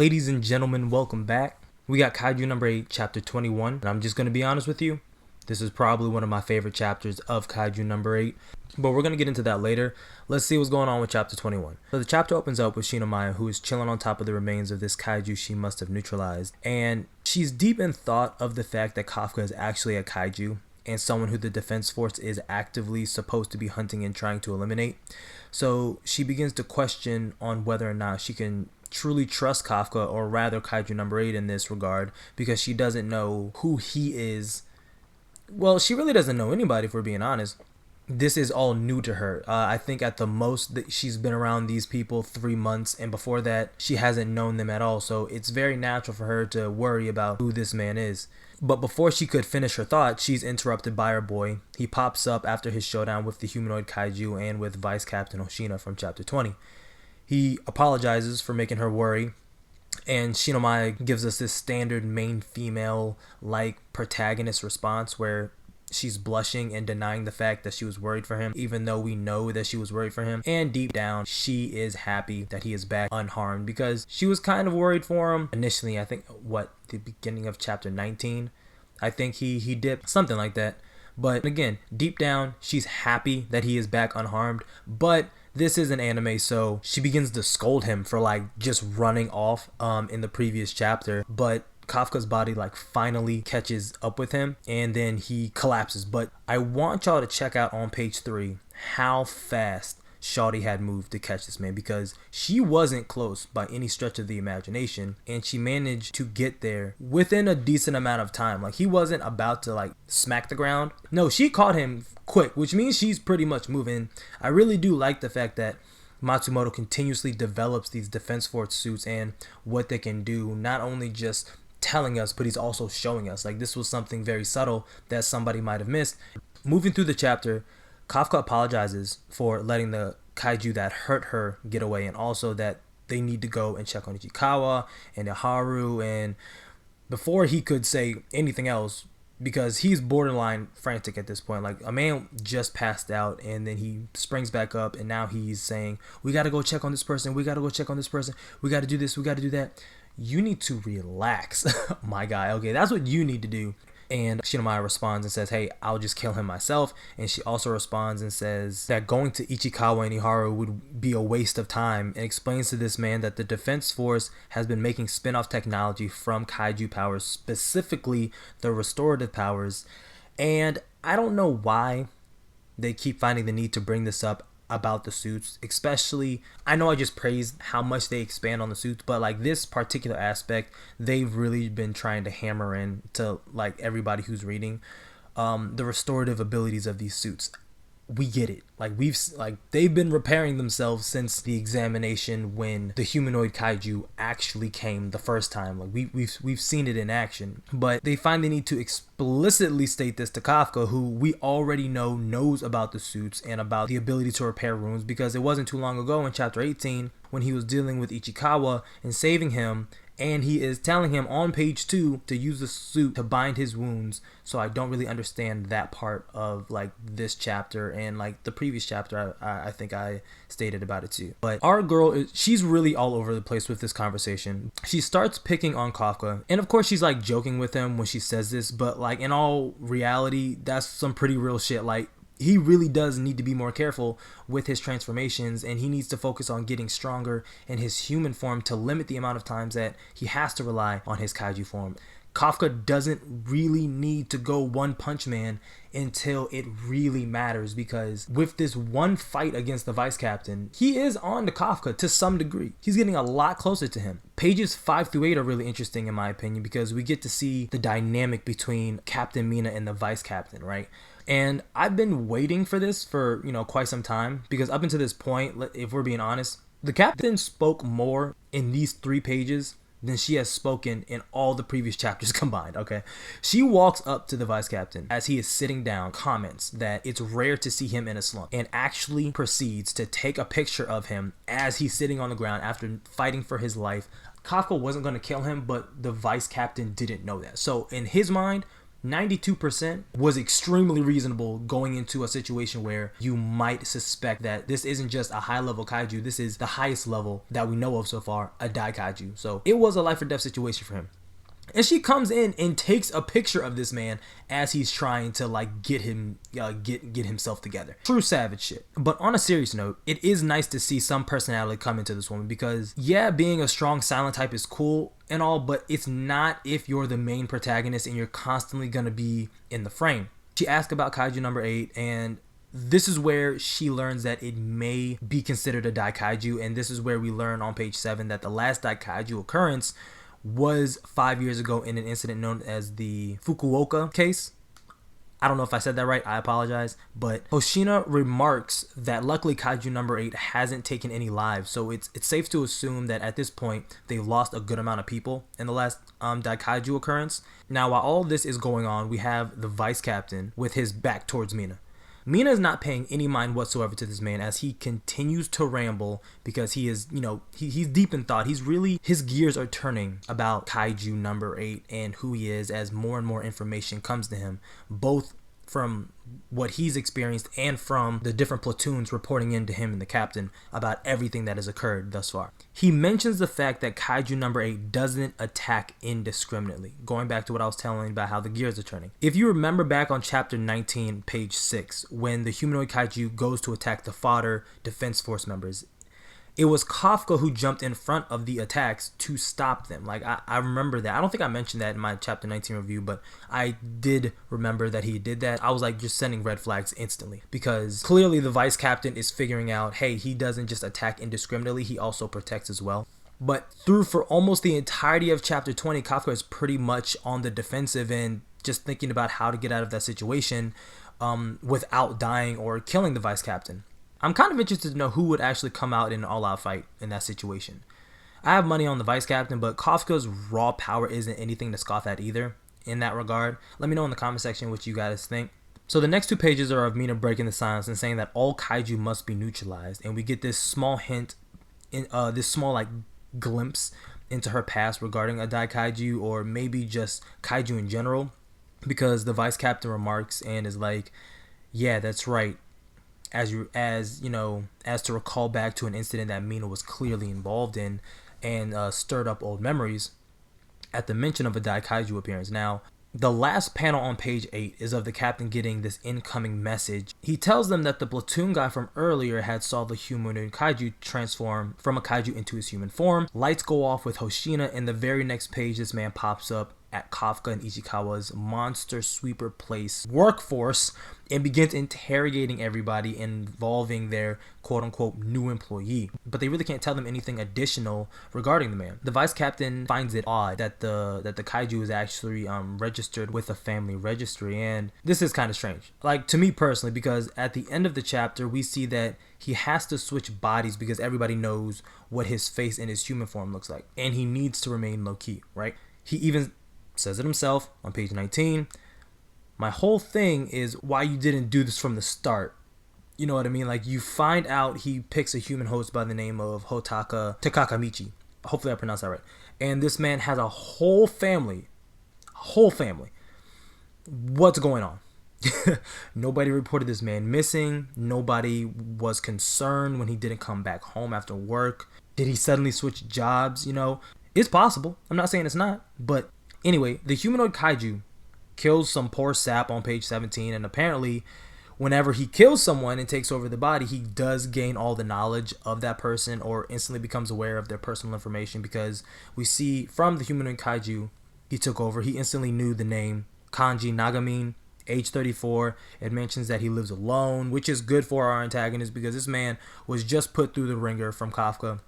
Ladies and gentlemen, welcome back. We got Kaiju number 8, chapter 21, and I'm just going to be honest with you. This is probably one of my favorite chapters of Kaiju number 8, but we're going to get into that later. Let's see what's going on with chapter 21. So the chapter opens up with Shinomiya, who is chilling on top of the remains of this Kaiju she must have neutralized, and she's deep in thought of the fact that KAFKA is actually a Kaiju, and someone who the defense force is actively supposed to be hunting and trying to eliminate. So she begins to question on whether or not she can truly trust KAFKA, or rather Kaiju number 8 in this regard, because she doesn't know who he is. Well, she really doesn't know anybody, if we're being honest. This is all new to her. I think at the most that she's been around these people 3 months, and before that she hasn't known them at all, so it's very natural for her to worry about who this man is. But before she could finish her thought, she's interrupted by her boy. He pops up after his showdown with the humanoid Kaiju and with Vice Captain Hoshina from chapter 20. He apologizes for making her worry, and Shinomiya gives us this standard main female-like protagonist response where she's blushing and denying the fact that she was worried for him, even though we know that she was worried for him. And deep down, she is happy that he is back unharmed, because she was kind of worried for him initially. I think, the beginning of chapter 19? I think he dipped, something like that. But again, deep down, she's happy that he is back unharmed, but this is an anime, so she begins to scold him for just running off in the previous chapter. But KAFKA's body finally catches up with him, and then he collapses. But I want y'all to check out on page 3 how fast Shawty had moved to catch this man, because she wasn't close by any stretch of the imagination, and she managed to get there within a decent amount of time. He wasn't about to smack the ground. No, she caught him quick, which means she's pretty much moving. I really do like the fact that Matsumoto continuously develops these defense force suits and what they can do, not only just telling us, but he's also showing us. This was something very subtle that somebody might have missed. Moving through the chapter, KAFKA apologizes for letting the Kaiju that hurt her get away, and also that they need to go and check on Ichikawa and Iharu, and before he could say anything else, because he's borderline frantic at this point. A man just passed out, and then he springs back up, and now he's saying, we gotta go check on this person, we gotta go check on this person, we gotta do this, we gotta do that. You need to relax, my guy. Okay, that's what you need to do. And Shinomiya responds and says, hey, I'll just kill him myself. And she also responds and says that going to Ichikawa and Iharu would be a waste of time, and explains to this man that the defense force has been making spin-off technology from Kaiju powers, specifically the restorative powers. And I don't know why they keep finding the need to bring this up about the suits, especially, I know I just praised how much they expand on the suits, but this particular aspect, they've really been trying to hammer in to everybody who's reading the restorative abilities of these suits. We get it. They've been repairing themselves since the examination when the humanoid Kaiju actually came the first time. We've seen it in action, but they find the need to explicitly state this to KAFKA, who we already knows about the suits and about the ability to repair wounds, because it wasn't too long ago in chapter 18 when he was dealing with Ichikawa and saving him, and he is telling him on page 2 to use the suit to bind his wounds. So I don't really understand that part of this chapter, and the previous chapter I think I stated about it too. But our girl, she's really all over the place with this conversation. She starts picking on KAFKA, and of course she's joking with him when she says this, but in all reality, that's some pretty real shit. He really does need to be more careful with his transformations, and he needs to focus on getting stronger in his human form to limit the amount of times that he has to rely on his Kaiju form. KAFKA doesn't really need to go One Punch Man until it really matters, because with this one fight against the Vice Captain, he is on to KAFKA to some degree. He's getting a lot closer to him. Pages 5 through 8 are really interesting in my opinion, because we get to see the dynamic between Captain Mina and the Vice Captain, right? And I've been waiting for this for, quite some time, because up until this point, if we're being honest, the captain spoke more in these 3 pages than she has spoken in all the previous chapters combined, okay? She walks up to the Vice Captain as he is sitting down, comments that it's rare to see him in a slump, and actually proceeds to take a picture of him as he's sitting on the ground after fighting for his life. KAFKA wasn't going to kill him, but the Vice Captain didn't know that. So in his mind, 92% was extremely reasonable going into a situation where you might suspect that this isn't just a high level kaiju, this is the highest level that we know of so far, a daikaiju. So it was a life or death situation for him. And she comes in and takes a picture of this man as he's trying to like get himself together. True savage shit. But on a serious note, it is nice to see some personality come into this woman, because yeah, being a strong silent type is cool and all, but it's not if you're the main protagonist and you're constantly gonna be in the frame. She asked about Kaiju number 8, and this is where she learns that it may be considered a daikaiju, and this is where we learn on page 7 that the last daikaiju occurrence was 5 years ago in an incident known as the Fukuoka case. I don't know if I said that right, I apologize. But Hoshina remarks that luckily Kaiju number 8 hasn't taken any lives, so it's safe to assume that at this point they've lost a good amount of people in the last daikaiju occurrence. Now while all this is going on, we have the vice captain with his back towards Mina. Mina is not paying any mind whatsoever to this man as he continues to ramble, because he is, he's deep in thought. His gears are turning about Kaiju number 8 and who he is as more and more information comes to him, both from what he's experienced and from the different platoons reporting in to him and the captain about everything that has occurred thus far. He mentions the fact that Kaiju number 8 doesn't attack indiscriminately, going back to what I was telling you about how the gears are turning. If you remember back on chapter 19, page 6, when the humanoid Kaiju goes to attack the fodder defense force members, it was KAFKA who jumped in front of the attacks to stop them. Like, I remember that. I don't think I mentioned that in my chapter 19 review, but I did remember that he did that. I was like just sending red flags instantly, because clearly the vice captain is figuring out, hey, he doesn't just attack indiscriminately, he also protects as well. But for almost the entirety of chapter 20, KAFKA is pretty much on the defensive and just thinking about how to get out of that situation without dying or killing the vice captain. I'm kind of interested to know who would actually come out in an all-out fight in that situation. I have money on the vice captain, but KAFKA's raw power isn't anything to scoff at either in that regard. Let me know in the comment section what you guys think. So the next 2 pages are of Mina breaking the silence and saying that all kaiju must be neutralized, and we get this small hint, this small like glimpse into her past regarding a daikaiju, or maybe just kaiju in general, because the vice captain remarks and is like, yeah, that's right. As to recall back to an incident that Mina was clearly involved in and stirred up old memories at the mention of a daikaiju appearance. Now, the last panel on page 8 is of the captain getting this incoming message. He tells them that the platoon guy from earlier had saw the humanoid kaiju transform from a kaiju into his human form. Lights go off with Hoshina, and the very next page this man pops up at KAFKA and Ichikawa's monster sweeper place workforce and begins interrogating everybody involving their quote-unquote new employee, but they really can't tell them anything additional regarding the man. The vice captain finds it odd that the kaiju is actually registered with a family registry, and this is kind of strange, like to me personally, because at the end of the chapter we see that he has to switch bodies because everybody knows what his face in his human form looks like, and he needs to remain low-key, right? He even says it himself on page 19. My whole thing is why you didn't do this from the start. You know what I mean? Like, you find out he picks a human host by the name of Hotaka Takakamichi. Hopefully I pronounced that right. And this man has a whole family. What's going on? Nobody reported this man missing. Nobody was concerned when he didn't come back home after work. Did he suddenly switch jobs? It's possible. I'm not saying it's not, but anyway, the humanoid kaiju kills some poor sap on page 17, and apparently whenever he kills someone and takes over the body, he does gain all the knowledge of that person or instantly becomes aware of their personal information, because we see from the humanoid kaiju he took over, he instantly knew the name Kanji Nagamine, age 34. It mentions that he lives alone, which is good for our antagonist because this man was just put through the ringer from KAFKA.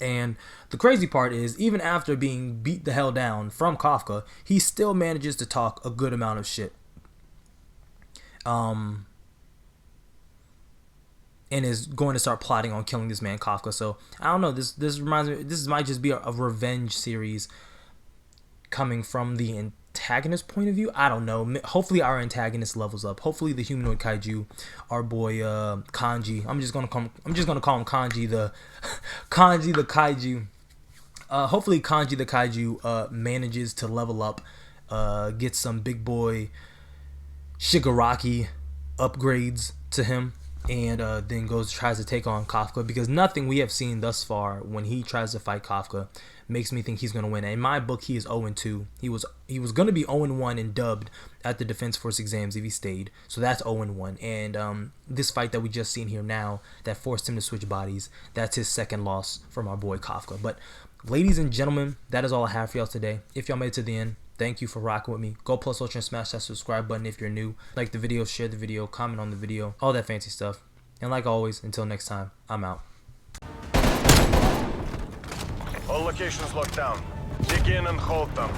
And the crazy part is, even after being beat the hell down from KAFKA, he still manages to talk a good amount of shit. And is going to start plotting on killing this man KAFKA. So I don't know. This reminds me. This might just be a revenge series coming from the antagonist point of view. I don't know. Hopefully our antagonist levels up. Hopefully the humanoid kaiju, our boy Kanji. I'm just gonna call him Kanji the kaiju. Hopefully Kanji the kaiju manages to level up get some big boy Shigaraki upgrades to him, and then tries to take on KAFKA, because nothing we have seen thus far when he tries to fight KAFKA makes me think he's going to win. In my book, he is 0-2. He was going to be 0-1 and dubbed at the Defense Force exams if he stayed. So that's 0-1. And this fight that we just seen here now that forced him to switch bodies, that's his second loss from our boy KAFKA. But ladies and gentlemen, that is all I have for y'all today. If y'all made it to the end, thank you for rocking with me. Go plus ultra and smash that subscribe button if you're new. Like the video, share the video, comment on the video, all that fancy stuff. And like always, until next time, I'm out. All locations locked down. Dig in and hold them.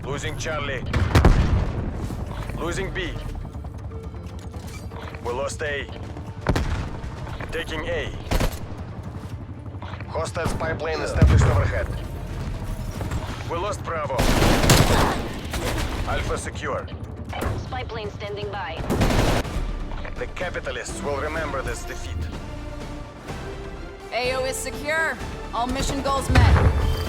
Losing Charlie. Losing B. We lost A. Taking A. Hostile spy plane established overhead. We lost Bravo. Alpha secure. Spy plane standing by. The capitalists will remember this defeat. AO is secure. All mission goals met.